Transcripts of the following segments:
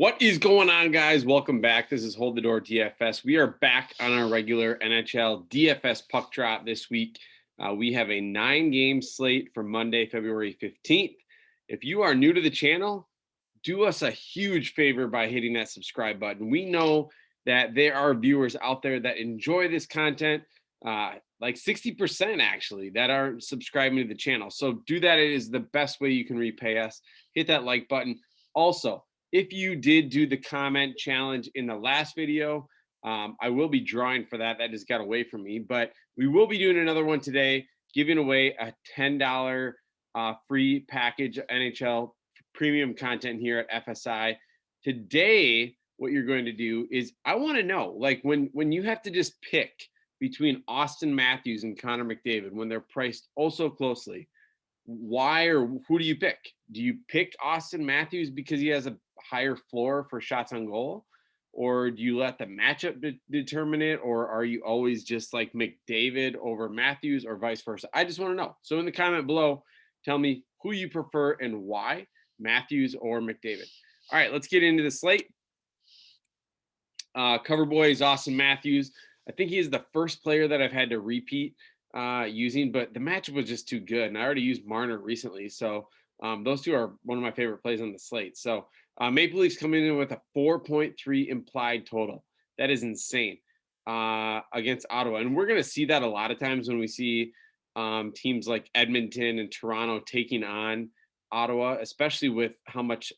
What is going on, guys? Welcome back. This is Hold the Door DFS. We are back on our regular NHL DFS puck drop this week. We have a 9-game slate for Monday, February 15th. If you are new to the channel, do us a huge favor by hitting that subscribe button. We know that there are viewers out there that enjoy this content, like 60% actually, that are subscribing to the channel. So do that. It is the best way you can repay us. Hit that like button. Also, if you did do the comment challenge in the last video, I will be drawing for that. That just got away from me, but we will be doing another one today, giving away a $10 free package of NHL premium content here at FSI. Today, what you're going to do is I want to know, like when you have to just pick between Austin Matthews and Connor McDavid, when they're priced oh so closely, why or who do you pick? Do you pick Austin Matthews because he has a higher floor for shots on goal, or do you let the matchup determine it, or are you always just like McDavid over Matthews or vice versa? I just want to know. So in the comment below, tell me who you prefer and why, Matthews or McDavid. All right, let's get into the slate. Cover boy is Austin Matthews. I think he is the first player that I've had to repeat using, but the matchup was just too good. And I already used Marner recently. So those two are one of my favorite plays on the slate. So Maple Leafs coming in with a 4.3 implied total. That is insane against Ottawa. And we're going to see that a lot of times when we see teams like Edmonton and Toronto taking on Ottawa, especially with how much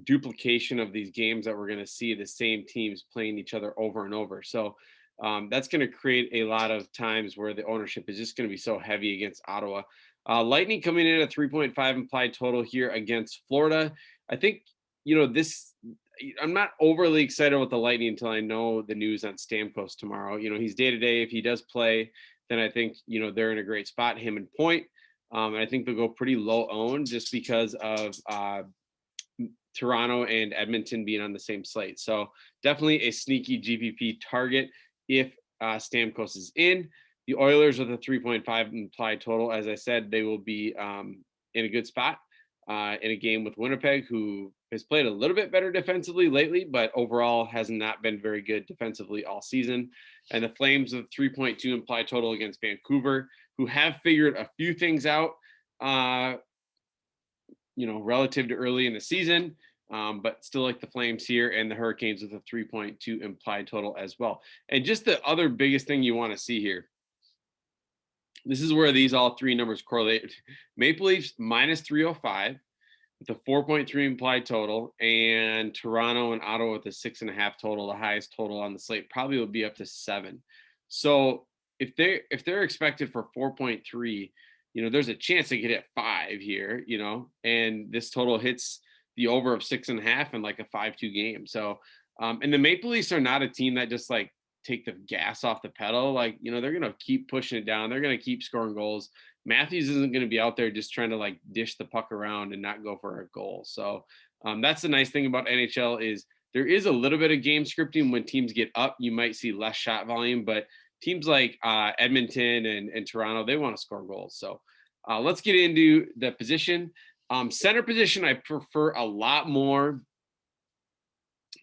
duplication of these games that we're going to see the same teams playing each other over and over. So that's going to create a lot of times where the ownership is just going to be so heavy against Ottawa. Lightning coming in at 3.5 implied total here against Florida. I think, I'm not overly excited with the Lightning until I know the news on Stamkos tomorrow. He's day-to-day. If he does play, then I think, they're in a great spot, him and Point. And I think they'll go pretty low owned just because of Toronto and Edmonton being on the same slate. So definitely a sneaky GPP target if Stamkos is in. The Oilers with a 3.5 implied total. As I said, they will be in a good spot in a game with Winnipeg, who has played a little bit better defensively lately, but overall has not been very good defensively all season. And the Flames with 3.2 implied total against Vancouver, who have figured a few things out, relative to early in the season, but still like the Flames here, and the Hurricanes with a 3.2 implied total as well. And just the other biggest thing you want to see here, this is where these all three numbers correlate. Maple Leafs minus 305 with a 4.3 implied total, and Toronto and Ottawa with a 6.5 total. The highest total on the slate probably will be up to 7. So if they're expected for 4.3, there's a chance they could hit 5 here, and this total hits the over of 6.5 in like a 5-2 game. So, and the Maple Leafs are not a team that just like take the gas off the pedal. Like, they're going to keep pushing it down. They're going to keep scoring goals. Matthews isn't going to be out there just trying to like dish the puck around and not go for a goal. So that's the nice thing about NHL is there is a little bit of game scripting. When teams get up, you might see less shot volume, but teams like Edmonton and Toronto, they want to score goals. So let's get into the position. Center position, I prefer a lot more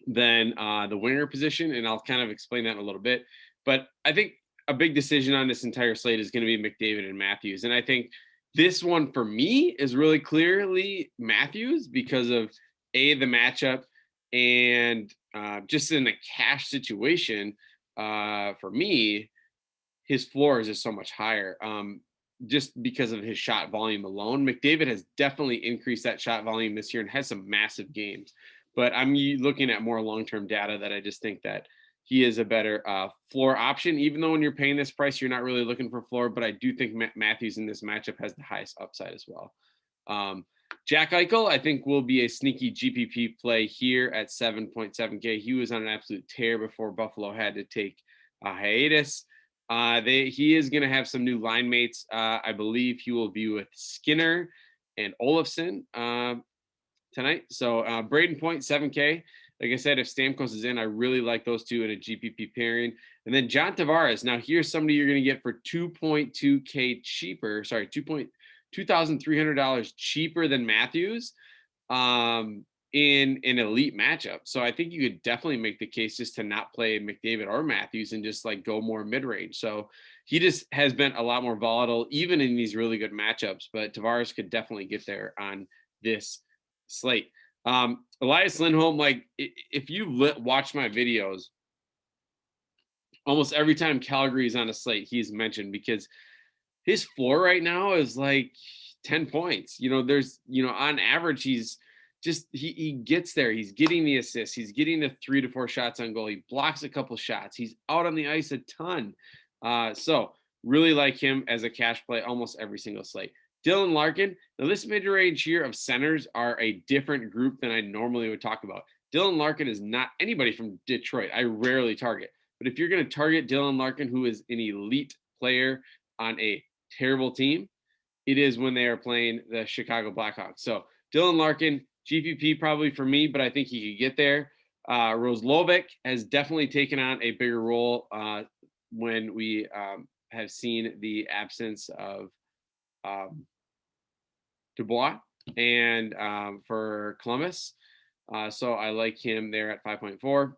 than the winger position, and I'll kind of explain that in a little bit. But I think a big decision on this entire slate is going to be McDavid and Matthews. And I think this one for me is really clearly Matthews because of the matchup, and just in a cash situation, for me, his floor is just so much higher. Just because of his shot volume alone. McDavid has definitely increased that shot volume this year and has some massive games. But I'm looking at more long-term data that I just think that he is a better floor option, even though when you're paying this price, you're not really looking for floor. But I do think Matthews in this matchup has the highest upside as well. Jack Eichel, I think, will be a sneaky GPP play here at 7.7K. He was on an absolute tear before Buffalo had to take a hiatus. He is going to have some new line mates. I believe he will be with Skinner and Olofsson tonight. So Braden Point, 7K. Like I said, if Stamkos is in, I really like those two in a GPP pairing. And then John Tavares. Now here's somebody you're going to get for 2.2K cheaper. Sorry, $2,300 cheaper than Matthews. in an elite matchup. So I think you could definitely make the case just to not play McDavid or Matthews and just like go more mid-range. So he just has been a lot more volatile, even in these really good matchups. But Tavares could definitely get there on this slate. Elias Lindholm, like if you watch my videos, almost every time Calgary is on a slate, he's mentioned because his floor right now is like 10 points. There's, on average, he's just, he gets there. He's getting the assists. He's getting the 3 to 4 shots on goal. He blocks a couple shots. He's out on the ice a ton. So really like him as a cash play almost every single slate. Dylan Larkin. Now this mid-range here of centers are a different group than I normally would talk about. Dylan Larkin is not anybody from Detroit. I rarely target. But if you're going to target Dylan Larkin, who is an elite player on a terrible team, it is when they are playing the Chicago Blackhawks. So Dylan Larkin, GPP probably for me, but I think he could get there. Roslovic has definitely taken on a bigger role when we have seen the absence of Dubois and for Columbus. So I like him there at 5.4.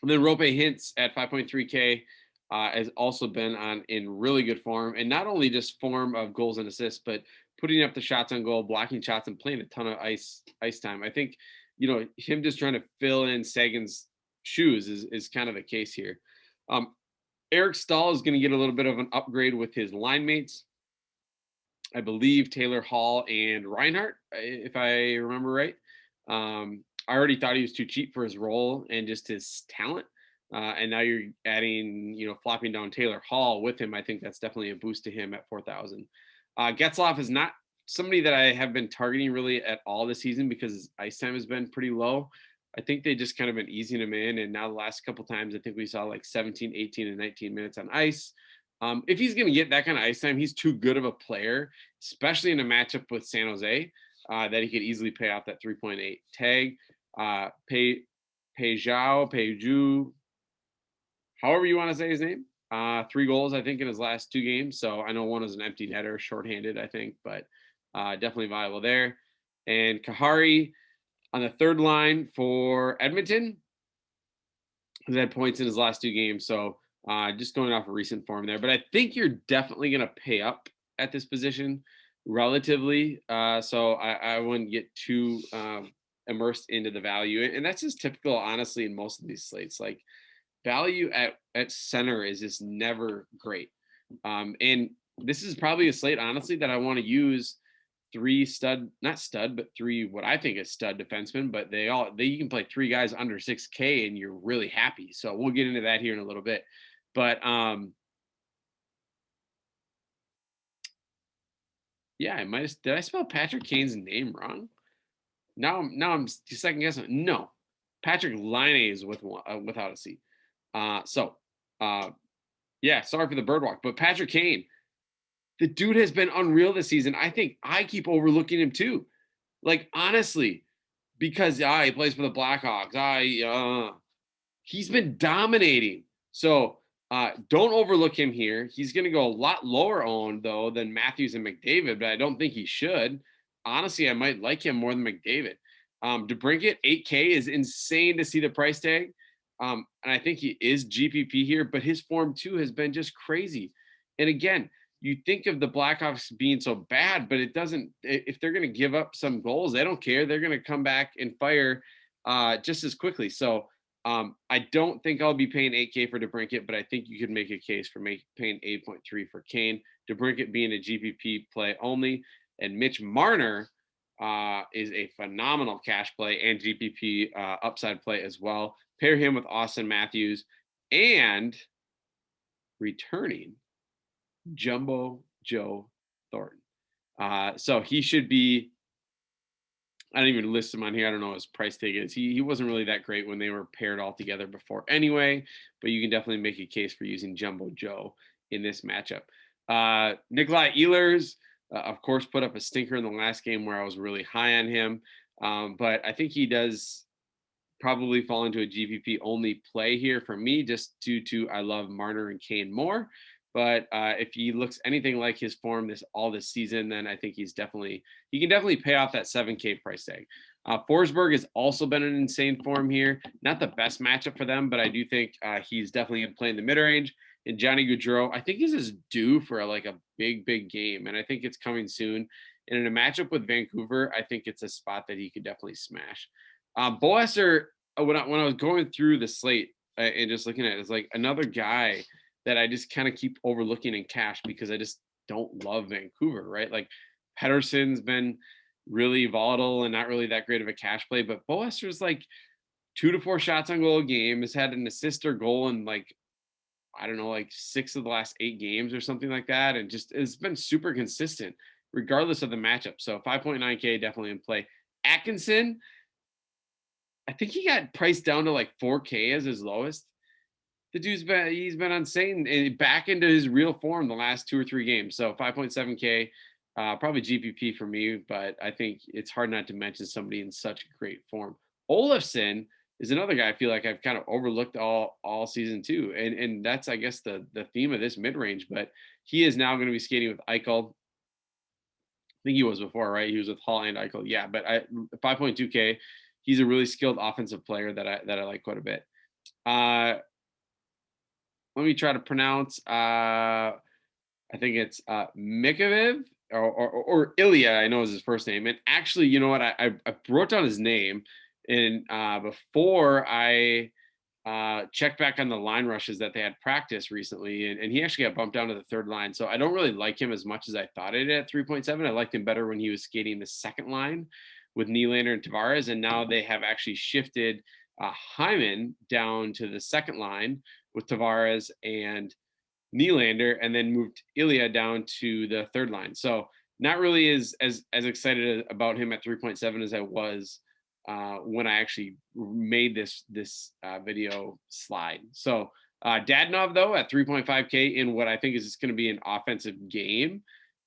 And then Rope Hintz at 5.3K has also been in really good form, and not only just form of goals and assists, but putting up the shots on goal, blocking shots, and playing a ton of ice time. I think him just trying to fill in Sagan's shoes is kind of the case here. Eric Stahl is going to get a little bit of an upgrade with his line mates. I believe Taylor Hall and Reinhart, if I remember right. I already thought he was too cheap for his role and just his talent. And now you're adding, flopping down Taylor Hall with him. I think that's definitely a boost to him at 4,000. Getzlaf is not somebody that I have been targeting really at all this season because his ice time has been pretty low. I think they just kind of been easing him in. And now the last couple times, I think we saw like 17, 18, and 19 minutes on ice. If he's going to get that kind of ice time, he's too good of a player, especially in a matchup with San Jose, that he could easily pay off that 3.8 tag. Peju, however you want to say his name. 3 goals, I think, in his last 2 games. So I know one was an empty netter, shorthanded, I think, but definitely viable there. And Kahari on the third line for Edmonton has had points in his last 2 games. So just going off a recent form there. But I think you're definitely going to pay up at this position relatively. So I wouldn't get too immersed into the value. And that's just typical, honestly, in most of these slates. Like value at center is just never great. And this is probably a slate, honestly, that I want to use 3 what I think is stud defensemen, but you can play 3 guys under 6K and you're really happy. So we'll get into that here in a little bit. But yeah, did I spell Patrick Kane's name wrong? Now I'm second guessing. No, Patrick Laine is without a C. Yeah, sorry for the bird walk, but Patrick Kane, the dude has been unreal this season. I think I keep overlooking him too. Like honestly, because he plays for the Blackhawks. He's been dominating. So don't overlook him here. He's going to go a lot lower owned though than Matthews and McDavid, but I don't think he should. Honestly, I might like him more than McDavid. DeBrincat 8K is insane to see the price tag. And I think he is GPP here, but his form too has been just crazy. And again, you think of the Blackhawks being so bad, but it doesn't. If they're going to give up some goals, they don't care. They're going to come back and fire just as quickly. So I don't think I'll be paying 8K for DeBrincat, but I think you could make a case for paying 8.3 for Kane. DeBrincat being a GPP play only, and Mitch Marner is a phenomenal cash play and GPP upside play as well. Pair him with Austin Matthews and returning Jumbo Joe Thornton. So he should be, I don't even list him on here. I don't know what his price tag is. He wasn't really that great when they were paired all together before anyway, but you can definitely make a case for using Jumbo Joe in this matchup. Nikolai Ehlers, of course, put up a stinker in the last game where I was really high on him. But I think he does probably fall into a GPP only play here for me, just due to I love Marner and Kane more. But if he looks anything like his form this season, then I think he can definitely pay off that 7K price tag. Forsberg has also been in insane form here. Not the best matchup for them, but I do think he's definitely going to play in the mid-range. And Johnny Gaudreau, I think he's just due for a big game, and I think it's coming soon. And in a matchup with Vancouver, I think it's a spot that he could definitely smash. Boesser, when I was going through the slate and just looking at it, it's like another guy that I just kind of keep overlooking in cash because I just don't love Vancouver, right? Like Pettersson's been really volatile and not really that great of a cash play, but Boesser's like 2 to 4 shots on goal a game, has had an assist or goal in I don't know, 6 of the last 8 games or something like that. And just it's been super consistent regardless of the matchup. So 5.9K definitely in play. Atkinson, I think he got priced down to 4K as his lowest. The dude's been insane and back into his real form the last 2 or 3 games. So 5.7K, probably GPP for me, but I think it's hard not to mention somebody in such great form. Olofsson is another guy I feel like I've kind of overlooked all season too. And that's, I guess, the theme of this mid-range, but he is now going to be skating with Eichel. I think he was before, right? He was with Hall and Eichel. Yeah, but 5.2K, he's a really skilled offensive player that I like quite a bit. Let me try to pronounce. I think it's Mikoviv or Ilya. I know is his first name. And actually, you know what? I wrote down his name, and before I checked back on the line rushes that they had practice recently, and he actually got bumped down to the third line. So I don't really like him as much as I thought I did at 3.7. I liked him better when he was skating the second line with Nylander and Tavares, and now they have actually shifted Hyman down to the second line with Tavares and Nylander, and then moved Ilya down to the third line. So not really as excited about him at 3.7 as I was when I actually made this video slide. So Dadonov, though, at 3.5K in what I think is just going to be an offensive game,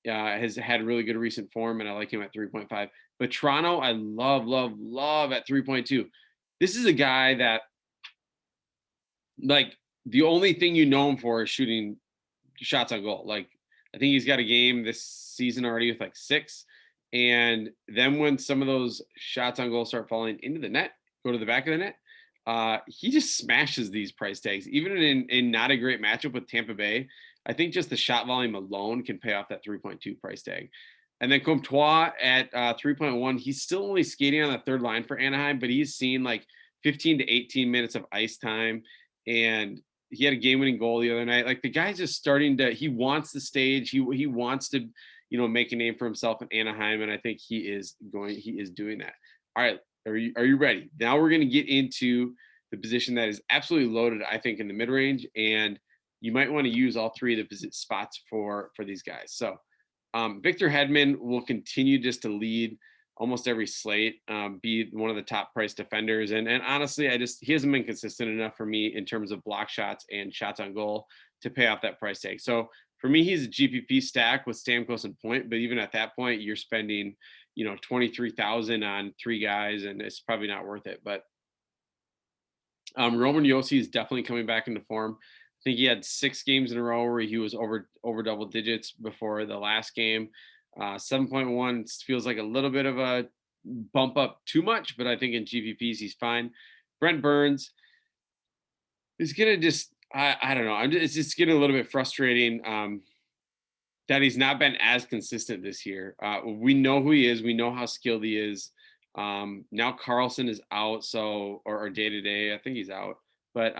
has had really good recent form, and I like him at 3.5. But Toronto, I love at 3.2. This is a guy that, the only thing you know him for is shooting shots on goal. I think he's got a game this season already with 6. And then when some of those shots on goal start falling into the net, go to the back of the net, he just smashes these price tags. Even in not a great matchup with Tampa Bay, I think just the shot volume alone can pay off that 3.2 price tag. And then Comtois at 3.1, he's still only skating on the third line for Anaheim, but he's seen 15 to 18 minutes of ice time. And he had a game-winning goal the other night. The guy's just starting to, he wants the stage. He wants to, make a name for himself in Anaheim. And I think he is doing that. All right. Are you ready? Now we're going to get into the position that is absolutely loaded, I think, in the mid-range. And you might want to use all 3 of the spots for these guys. So Victor Hedman will continue just to lead almost every slate, be one of the top price defenders. And honestly, he hasn't been consistent enough for me in terms of block shots and shots on goal to pay off that price tag. So for me, he's a GPP stack with Stamkos and Point, but even at that point, you're spending, 23,000 on 3 guys, and it's probably not worth it. But Roman Josi is definitely coming back into form. I think he had 6 games in a row where he was over double digits before the last game. 7.1 feels like a little bit of a bump up too much, but I think in GPPs he's fine. Brent Burns is gonna just I don't know. It's just getting a little bit frustrating that he's not been as consistent this year. We know who he is. We know how skilled he is. Now Carlson is out, so or day to day. I think he's out, but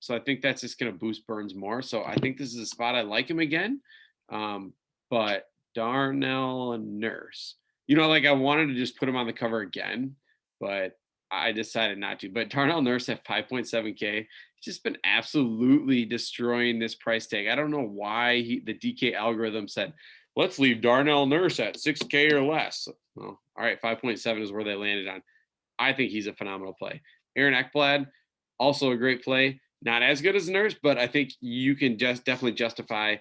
so I think that's just gonna boost Burns more. So I think this is a spot I like him again, but Darnell Nurse. I wanted to just put him on the cover again, but I decided not to. But Darnell Nurse at 5.7K, he's just been absolutely destroying this price tag. I don't know why the DK algorithm said, let's leave Darnell Nurse at 6K or less. Well, all right, 5.7 is where they landed on. I think he's a phenomenal play. Aaron Ekblad, also a great play. Not as good as Nurse, but I think you can just definitely justify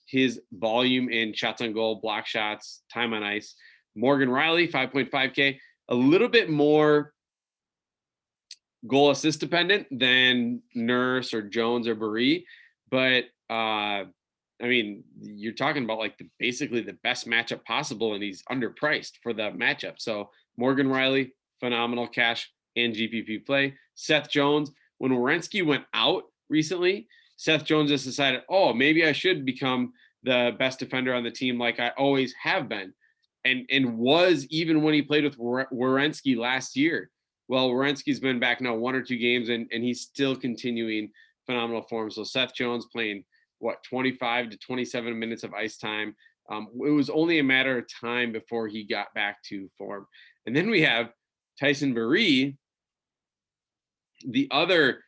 his volume in shots on goal, block shots, time on ice. Morgan Riley, 5.5K, a little bit more goal assist dependent than Nurse or Jones or Barrie. But you're talking about basically the best matchup possible, and he's underpriced for the matchup. So Morgan Riley, phenomenal cash and GPP play. Seth Jones, when Werenski went out recently, Seth Jones just decided, oh, maybe I should become the best defender on the team like I always have been. And was even when he played with Werenski last year. Well, Werenski's been back now 1 or 2 games, and he's still continuing phenomenal form. So Seth Jones playing, 25 to 27 minutes of ice time. It was only a matter of time before he got back to form. And then we have Tyson Barrie, the other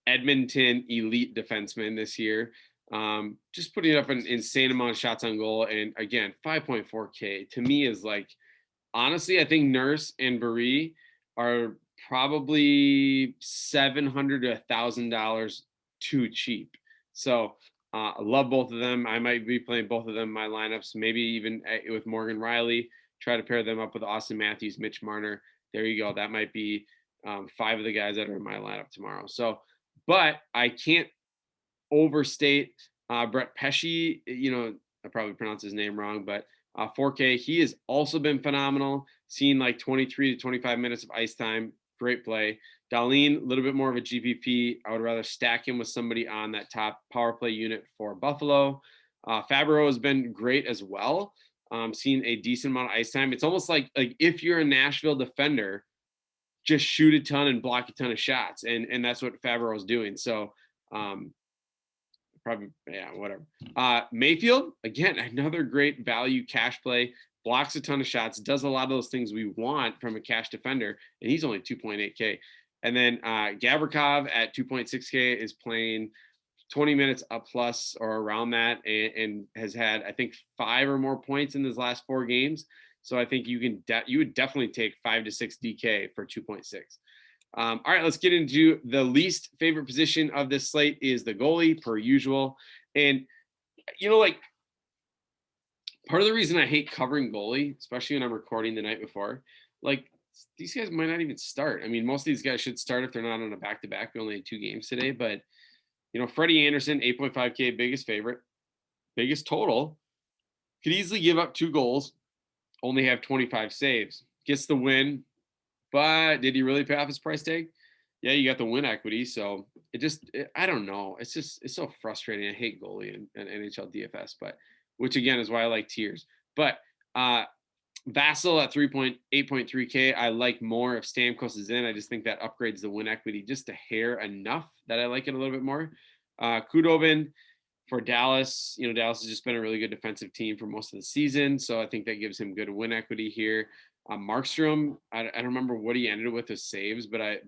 Edmonton elite defenseman this year, just putting up an insane amount of shots on goal. And again, 5.4K to me is like, honestly, I think Nurse and Barrie are probably $700 to $1,000 too cheap. So I love both of them. I might be playing both of them in my lineups, maybe even with Morgan Riley, try to pair them up with Austin Matthews, Mitch Marner. There you go. That might be 5 of the guys that are in my lineup tomorrow. So, but I can't overstate Brett Pesce. I probably pronounced his name wrong, but 4K, he has also been phenomenal, seeing like 23 to 25 minutes of ice time. Great play. Dahlin, a little bit more of a GPP. I would rather stack him with somebody on that top power play unit for Buffalo. Fabro has been great as well. Seeing a decent amount of ice time. It's almost like if you're a Nashville defender, just shoot a ton and block a ton of shots. And that's what Fabro is doing. So probably, yeah, whatever. Mayfield, again, another great value cash play, blocks a ton of shots, does a lot of those things we want from a cash defender, and he's only 2.8K. And then Gavrikov at 2.6K is playing 20 minutes up plus or around that, and has had, I think, 5 or more points in his last 4 games. So I think you would definitely take 5 to 6 DK for 2.6. All right, let's get into the least favorite position of this slate is the goalie, per usual. And, part of the reason I hate covering goalie, especially when I'm recording the night before, these guys might not even start. I mean, most of these guys should start if they're not on a back-to-back. We only had 2 games today, but, Freddie Anderson, 8.5K, biggest favorite, biggest total, could easily give up 2 goals, only have 25 saves, gets the win. But did he really pay off his price tag? Yeah, you got the win equity. So I don't know. It's so frustrating. I hate goalie and NHL DFS, which again is why I like tiers. But Vassal at 8.3K, I like more if Stamkos is in. I just think that upgrades the win equity just a hair enough that I like it a little bit more. Kudobin for Dallas. Dallas has just been a really good defensive team for most of the season. So I think that gives him good win equity here. Markstrom, I don't remember what he ended with his saves, but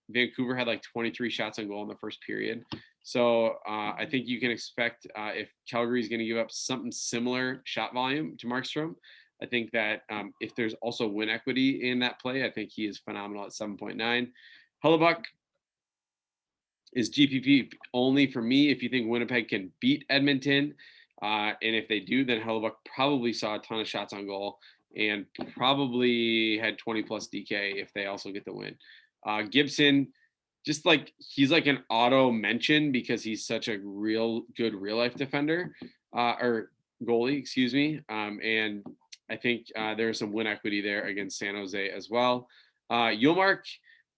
Vancouver had like 23 shots on goal in the first period. So I think you can expect if Calgary is going to give up something similar shot volume to Markstrom, I think that if there's also win equity in that play, I think he is phenomenal at 7.9. Hellebuyck is GPP only for me if you think Winnipeg can beat Edmonton. And if they do, then Hellebuyck probably saw a ton of shots on goal and probably had 20 plus DK if they also get the win. Gibson, just like he's like an auto mention because he's such a real good real life defender or goalie, excuse me. And I think there's some win equity there against San Jose as well. Ullmark,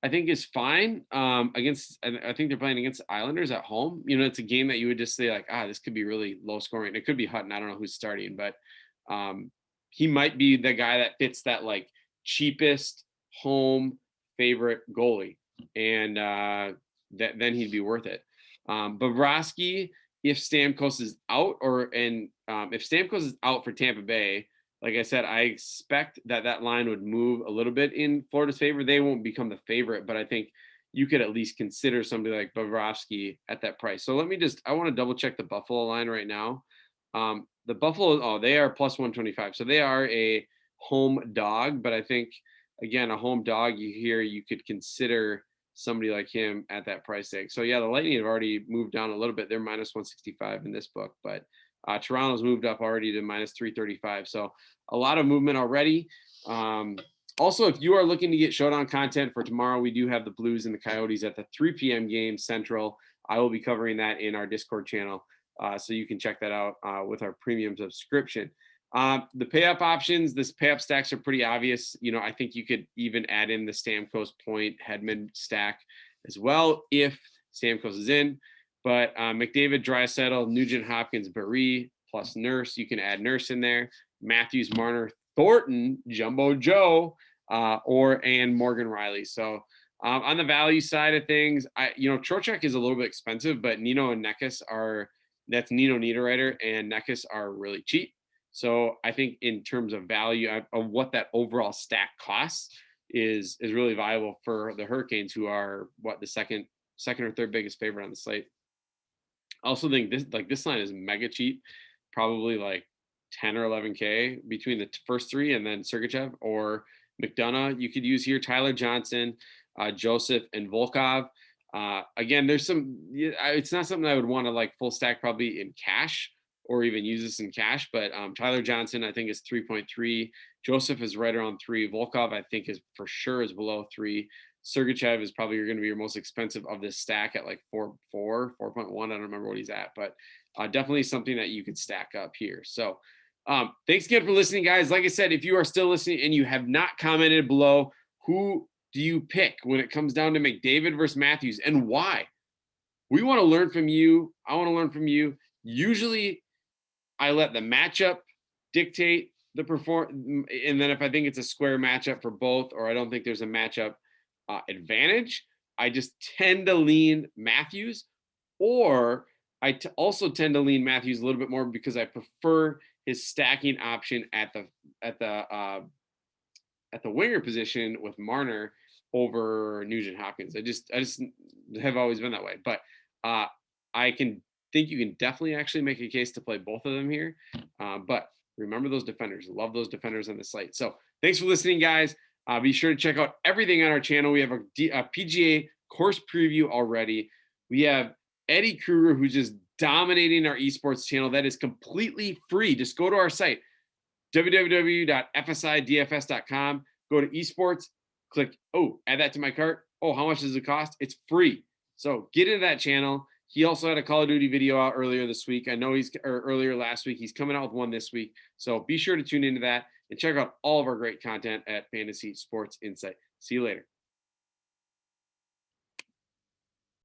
I think is fine against. I think they're playing against Islanders at home. It's a game that you would just say like, this could be really low scoring. It could be Hutton. I don't know who's starting, but he might be the guy that fits that like cheapest home favorite goalie, and then he'd be worth it. Bobrovsky, if Stamkos is out, if Stamkos is out for Tampa Bay, like I said, I expect that line would move a little bit in Florida's favor. They won't become the favorite, but I think you could at least consider somebody like Bobrovsky at that price. So I want to double check the Buffalo line right now. The Buffalo, they are plus 125. So they are a home dog, but I think, again, a home dog, you could consider somebody like him at that price tag. So yeah, the Lightning have already moved down a little bit. They're minus 165 in this book, but Toronto's moved up already to minus 335. So a lot of movement already. Also, if you are looking to get showdown content for tomorrow, we do have the Blues and the Coyotes at the 3 p.m. game Central. I will be covering that in our Discord channel. So you can check that out with our premium subscription. The pay up options, this pay up stacks are pretty obvious. I think you could even add in the Stamkos Point Hedman stack as well if Stamkos is in. But McDavid, Draisaitl, Nugent Hopkins, Barrie plus Nurse. You can add Nurse in there. Matthews, Marner, Thornton, Jumbo Joe, and Morgan Riley. So on the value side of things, Trocheck is a little bit expensive, but Nino and Necas that's Nino Niederreiter and Necas are really cheap. So I think in terms of value of what that overall stack costs is really viable for the Hurricanes, who are the second or third biggest favorite on the slate. I also think this line is mega cheap, probably like 10 or 11K between the first three, and then Sergachev or McDonough you could use here, Tyler Johnson, Joseph, and Volkov. Again, there's it's not something I would want to like full stack probably in cash or even use this in cash, but Tyler Johnson I think is 3.3. Joseph is right around 3. Volkov I think is for sure is below 3. Sergachev is probably going to be your most expensive of this stack at like 4.1. I don't remember what he's at, but definitely something that you could stack up here. So thanks again for listening, guys. Like I said, if you are still listening and you have not commented below, who do you pick when it comes down to McDavid versus Matthews, and why? We want to learn from you. I want to learn from you. Usually I let the matchup dictate the perform, and then if I think it's a square matchup for both, or I don't think there's a matchup advantage, I just tend to lean Matthews, or I also tend to lean Matthews a little bit more because I prefer his stacking option at the winger position with Marner over Nugent Hopkins. I just have always been that way, but I think you can definitely actually make a case to play both of them here. But remember those defenders. Love those defenders on the slate. So thanks for listening, guys. Be sure to check out everything on our channel. We have a PGA course preview already. We have Eddie Kruger, who's just dominating our esports channel. That is completely free. Just go to our site, www.fsidfs.com. Go to esports, click, add that to my cart. How much does it cost? It's free. So get into that channel. He also had a Call of Duty video out earlier this week. I know earlier last week. He's coming out with one this week. So be sure to tune into that and check out all of our great content at Fantasy Sports Insight. See you later.